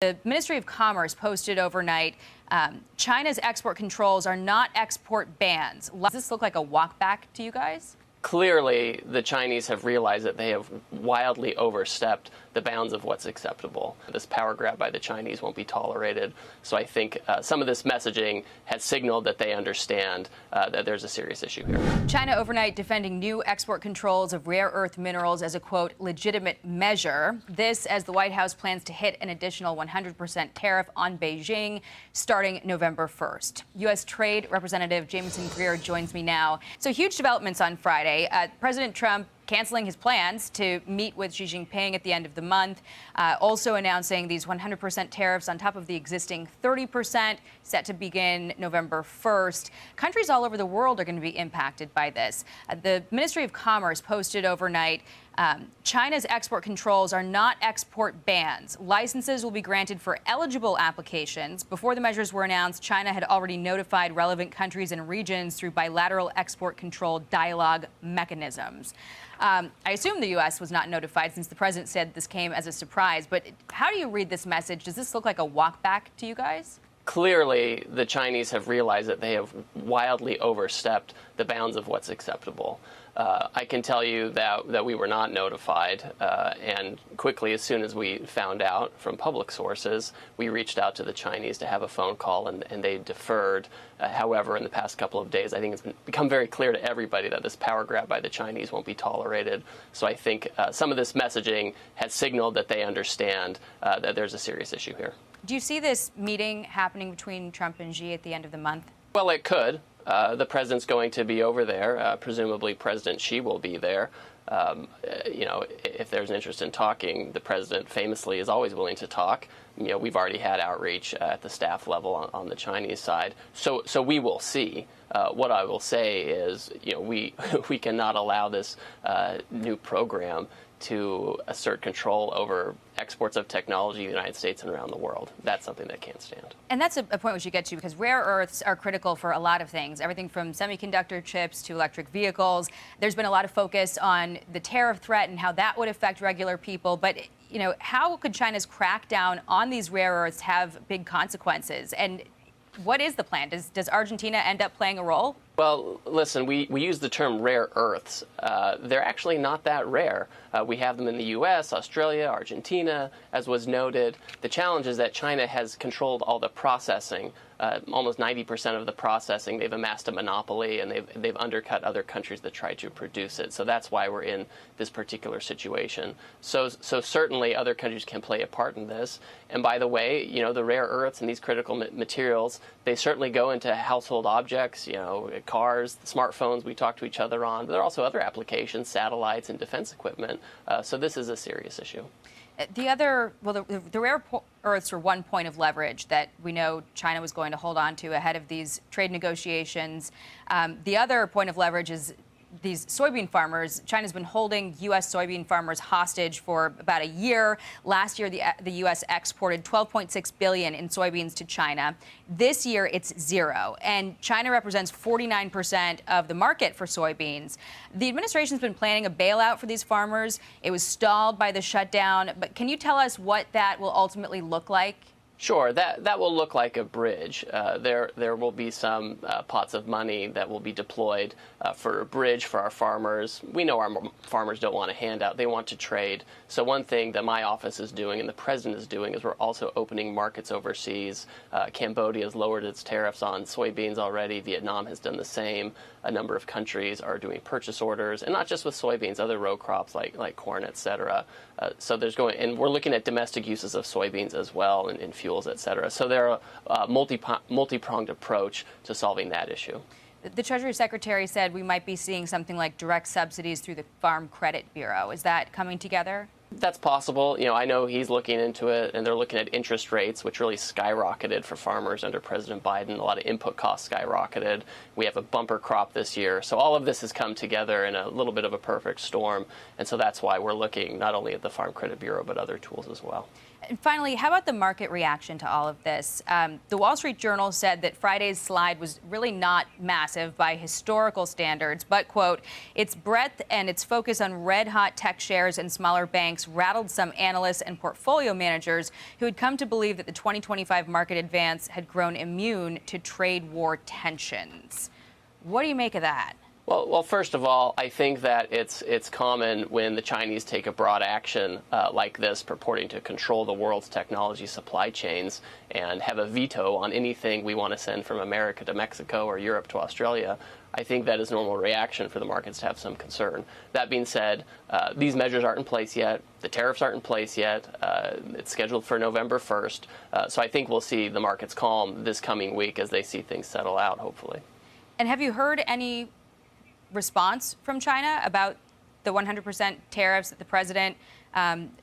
The Ministry of Commerce posted overnight, China's export controls are not export bans. Does this look like a walk back to you guys? Clearly, the Chinese have realized that they have wildly overstepped the bounds of what's acceptable. This power grab by the Chinese won't be tolerated. So I think some of this messaging has signaled that they understand that there's a serious issue here. China overnight defending new export controls of rare earth minerals as a, quote, legitimate measure. This as the White House plans to hit an additional 100% tariff on Beijing starting November 1st. U.S. Trade Representative Jameson Greer joins me now. So huge developments on Friday. President Trump canceling his plans to meet with Xi Jinping at the end of the month, also announcing these 100% tariffs on top of the existing 30% set to begin November 1st. Countries all over the world are going to be impacted by this. The Ministry of Commerce posted overnight, China's export controls are not export bans. Licenses will be granted for eligible applications. Before the measures were announced, China had already notified relevant countries and regions through bilateral export control dialogue mechanisms. I assume the U.S. was not notified since the president said this came as a surprise. But how do you read this message? Does this look like a walk back to you guys? Clearly, the Chinese have realized that they have wildly overstepped the bounds of what's acceptable. I can tell you that we were not notified, and quickly, as soon as we found out from public sources, we reached out to the Chinese to have a phone call, and they deferred. However, in the past couple of days, I think it's become very clear to everybody that this power grab by the Chinese won't be tolerated. So I think some of this messaging has signaled that they understand that there's a serious issue here. Do you see this meeting happening between Trump and Xi at the end of the month? Well, it could. The president's going to be over there. Presumably, President Xi will be there. If there's an interest in talking, the president famously is always willing to talk. We've already had outreach at the staff level on the Chinese side. So we will see. What I will say is, we cannot allow this new program to assert control over exports of technology in the United States and around the world. That's something that can't stand. And that's a point we should get to, because rare earths are critical for a lot of things, everything from semiconductor chips to electric vehicles. There's been a lot of focus on the tariff threat and how that would affect regular people. But, how could China's crackdown on these rare earths have big consequences? And what is the plan? Does Argentina end up playing a role? Well, listen, we use the term rare earths. They're actually not that rare. We have them in the U.S., Australia, Argentina, as was noted. The challenge is that China has controlled all the processing, almost 90% of the processing. They've amassed a monopoly, and they've undercut other countries that try to produce it. So that's why we're in this particular situation. So certainly other countries can play a part in this. And by the way, the rare earths and these critical materials, they certainly go into household objects, cars, smartphones we talk to each other on. But there are also other applications, satellites and defense equipment. So this is a serious issue. The rare earths are one point of leverage that we know China was going to hold on to ahead of these trade negotiations. The other point of leverage is these soybean farmers. China's been holding U.S. soybean farmers hostage for about a year. Last year, the U.S. exported $12.6 billion in soybeans to China. This year, it's zero. And China represents 49% of the market for soybeans. The administration's been planning a bailout for these farmers. It was stalled by the shutdown. But can you tell us what that will ultimately look like? Sure, that will look like a bridge. There will be some pots of money that will be deployed for a bridge for our farmers. We know our farmers don't want a handout. They want to trade. So one thing that my office is doing and the president is doing is we're also opening markets overseas. Cambodia has lowered its tariffs on soybeans already. Vietnam has done the same. A number of countries are doing purchase orders, and not just with soybeans, other row crops like corn, et cetera. So and we're looking at domestic uses of soybeans as well, and fuels, et cetera. So there are a multi-pronged approach to solving that issue. The Treasury Secretary said we might be seeing something like direct subsidies through the Farm Credit Bureau. Is that coming together? That's possible. I know he's looking into it, and they're looking at interest rates, which really skyrocketed for farmers under President Biden. A lot of input costs skyrocketed. We have a bumper crop this year. So all of this has come together in a little bit of a perfect storm. And so that's why we're looking not only at the Farm Credit Bureau, but other tools as well. And finally, how about the market reaction to all of this? The Wall Street Journal said that Friday's slide was really not massive by historical standards, but, quote, its breadth and its focus on red-hot tech shares and smaller banks rattled some analysts and portfolio managers who had come to believe that the 2025 market advance had grown immune to trade war tensions. What do you make of that? Well, first of all, I think that it's common when the Chinese take a broad action like this, purporting to control the world's technology supply chains and have a veto on anything we want to send from America to Mexico or Europe to Australia. I think that is normal reaction for the markets to have some concern. That being said, these measures aren't in place yet. The tariffs aren't in place yet. It's scheduled for November 1st. So I think we'll see the markets calm this coming week as they see things settle out, hopefully. And have you heard any response from China about the 100% tariffs that the president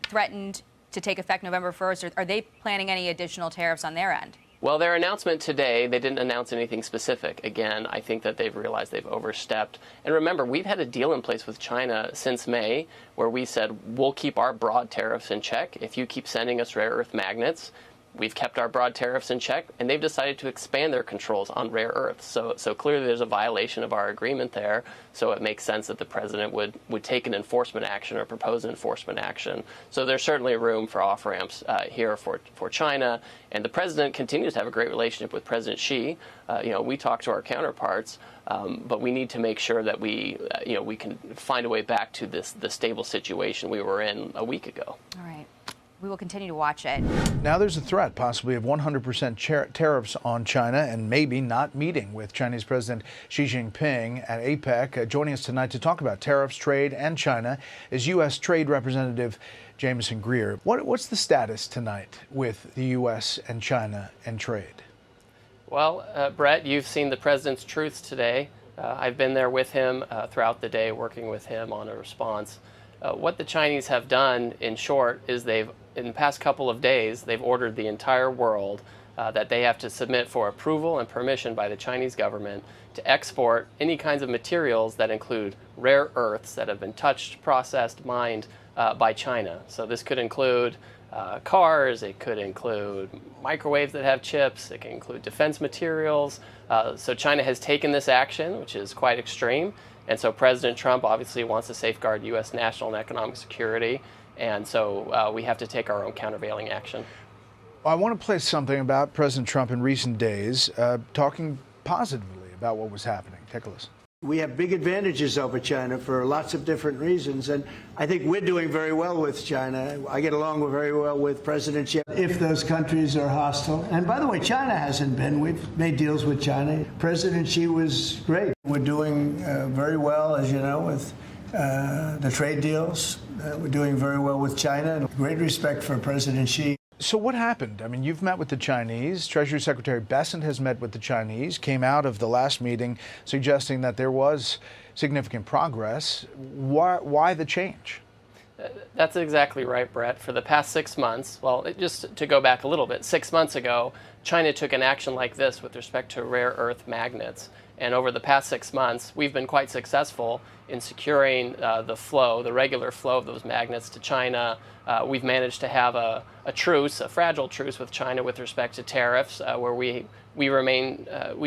threatened to take effect November 1st? Or are they planning any additional tariffs on their end? Well, their announcement today, they didn't announce anything specific. Again, I think that they've realized they've overstepped. And remember, we've had a deal in place with China since May where we said we'll keep our broad tariffs in check if you keep sending us rare earth magnets. We've kept our broad tariffs in check, and they've decided to expand their controls on rare earths. So clearly there's a violation of our agreement there. So it makes sense that the president would take an enforcement action or propose an enforcement action. So there's certainly room for off-ramps here for China. And the president continues to have a great relationship with President Xi. We talk to our counterparts, but we need to make sure that we can find a way back to the stable situation we were in a week ago. All right. We will continue to watch it. Now there's a threat possibly of 100% tariffs on China and maybe not meeting with Chinese President Xi Jinping at APEC. Joining us tonight to talk about tariffs, trade, and China is U.S. Trade Representative Jamison Greer. What's the status tonight with the U.S. and China and trade? Well, Brett, you've seen the president's truths today. I've been there with him throughout the day, working with him on a response. What the Chinese have done, in short, is in the past couple of days, they've ordered the entire world that they have to submit for approval and permission by the Chinese government to export any kinds of materials that include rare earths that have been touched, processed, mined by China. So this could include cars, it could include microwaves that have chips, it can include defense materials. So China has taken this action, which is quite extreme. And so President Trump obviously wants to safeguard U.S. national and economic security. And so we have to take our own countervailing action. I want to play something about President Trump in recent days, talking positively about what was happening. Take a listen. We have big advantages over China for lots of different reasons, and I think we're doing very well with China. I get along very well with President Xi. If those countries are hostile, and by the way, China hasn't been. We've made deals with China. President Xi was great. We're doing very well, as you know, with the trade deals. We're doing very well with China, and great respect for President Xi. So what happened? I mean, you've met with the Chinese. Treasury Secretary Bessent has met with the Chinese, came out of the last meeting suggesting that there was significant progress. Why the change? That's exactly right, Brett. For the past 6 months, just to go back a little bit, 6 months ago, China took an action like this with respect to rare earth magnets. And over the past 6 months, we've been quite successful in securing the regular flow of those magnets to China. We've managed to have a fragile truce with China with respect to tariffs, where we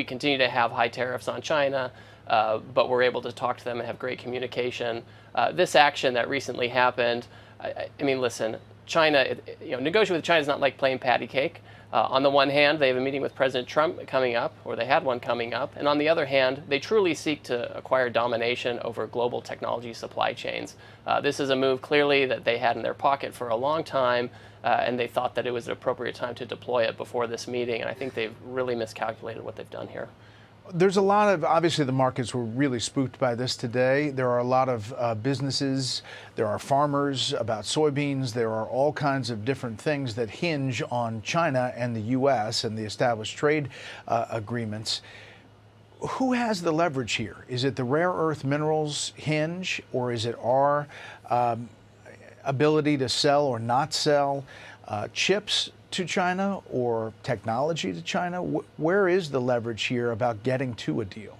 continue to have high tariffs on China, but we're able to talk to them and have great communication. This action that recently happened, I mean, listen, China, negotiating with China is not like playing patty cake. On the one hand, they have a meeting with President Trump coming up, or they had one coming up, and on the other hand, they truly seek to acquire domination over global technology supply chains. This is a move clearly that they had in their pocket for a long time, and they thought that it was an appropriate time to deploy it before this meeting, and I think they've really miscalculated what they've done here. There's a lot of, obviously the markets were really spooked by this today. There are a lot of businesses, there are farmers about soybeans, there are all kinds of different things that hinge on China and the U.S. and the established trade agreements. Who has the leverage here? Is it the rare earth minerals hinge, or is it our ability to sell or not sell chips to China or technology to China? Where is the leverage here about getting to a deal?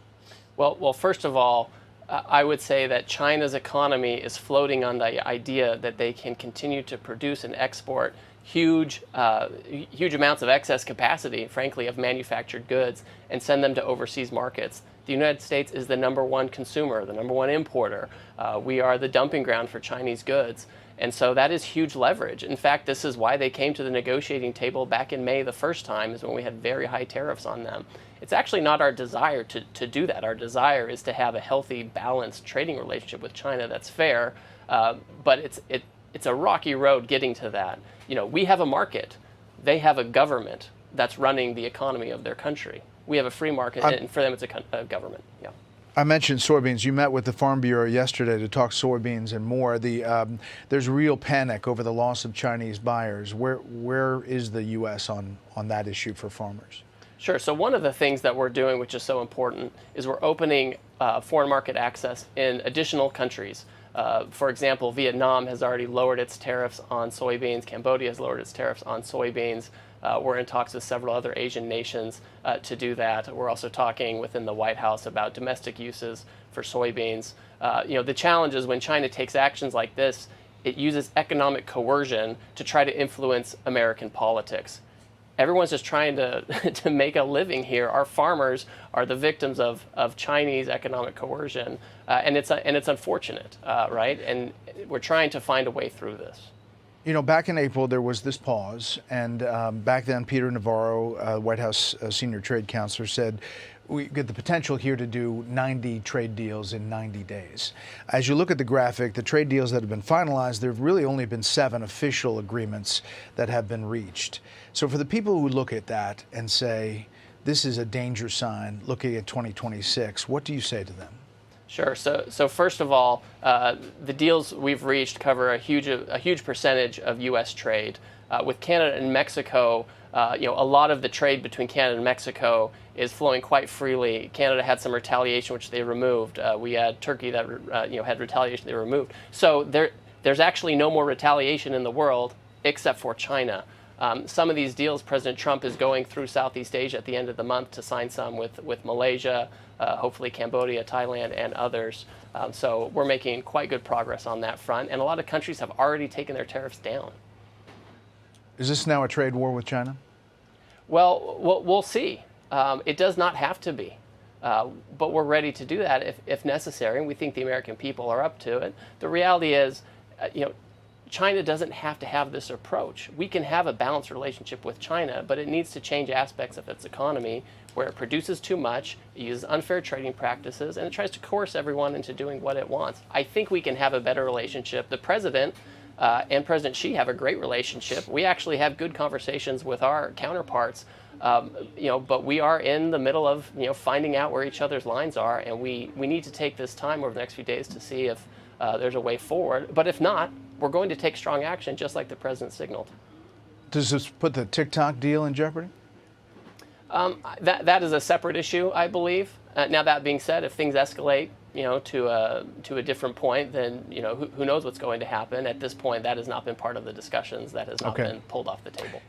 Well, first of all, I would say that China's economy is floating on the idea that they can continue to produce and export huge amounts of excess capacity, frankly, of manufactured goods and send them to overseas markets. The United States is the #1 consumer, the #1 importer. We are the dumping ground for Chinese goods. And so that is huge leverage. In fact, this is why they came to the negotiating table back in May the first time, is when we had very high tariffs on them. It's actually not our desire to do that. Our desire is to have a healthy, balanced trading relationship with China that's fair, but it's a rocky road getting to that. You know, we have a market. They have a government that's running the economy of their country. We have a free market, and for them it's a government. Yeah. I mentioned soybeans. You met with the Farm Bureau yesterday to talk soybeans and more. There's real panic over the loss of Chinese buyers. Where is the U.S. on that issue for farmers? Sure. So one of the things that we're doing, which is so important, is we're opening foreign market access in additional countries. For example, Vietnam has already lowered its tariffs on soybeans. Cambodia has lowered its tariffs on soybeans. We're in talks with several other Asian nations to do that. We're also talking within the White House about domestic uses for soybeans. You know, the challenge is when China takes actions like this, it uses economic coercion to try to influence American politics. Everyone's just trying to make a living here. Our farmers are the victims of Chinese economic coercion, and it's unfortunate, right? And we're trying to find a way through this. You know, back in April, there was this pause, and back then, Peter Navarro, White House senior trade counselor, said we get the potential here to do 90 trade deals in 90 days. As you look at the graphic, the trade deals that have been finalized, there have really only been 7 official agreements that have been reached. So for the people who look at that and say, this is a danger sign looking at 2026, what do you say to them? Sure. So first of all, the deals we've reached cover a huge percentage of U.S. trade. With Canada and Mexico, you know, a lot of the trade between Canada and Mexico is flowing quite freely. Canada had some retaliation, which they removed. We had Turkey that you know, had retaliation they removed. So there's actually no more retaliation in the world except for China. Some of these deals, President Trump is going through Southeast Asia at the end of the month to sign some with Malaysia, hopefully Cambodia, Thailand, and others. So we're making quite good progress on that front, and a lot of countries have already taken their tariffs down. Is this now a trade war with China? Well, we'll see. It does not have to be, but we're ready to do that if necessary, and we think the American people are up to it. The reality is, you know, China doesn't have to have this approach. We can have a balanced relationship with China, but it needs to change aspects of its economy where it produces too much, it uses unfair trading practices, and it tries to coerce everyone into doing what it wants. I think we can have a better relationship. The president and President Xi have a great relationship. We actually have good conversations with our counterparts, you know, but we are in the middle of, you know, finding out where each other's lines are, and we need to take this time over the next few days to see if there's a way forward. But if not, we're going to take strong action, just like the president signaled. Does this put the TikTok deal in jeopardy? That is a separate issue, I believe. Now, that being said, if things escalate, you know, to a different point, then, you know, who knows what's going to happen. At this point, that has not been part of the discussions. That has not been pulled off the table.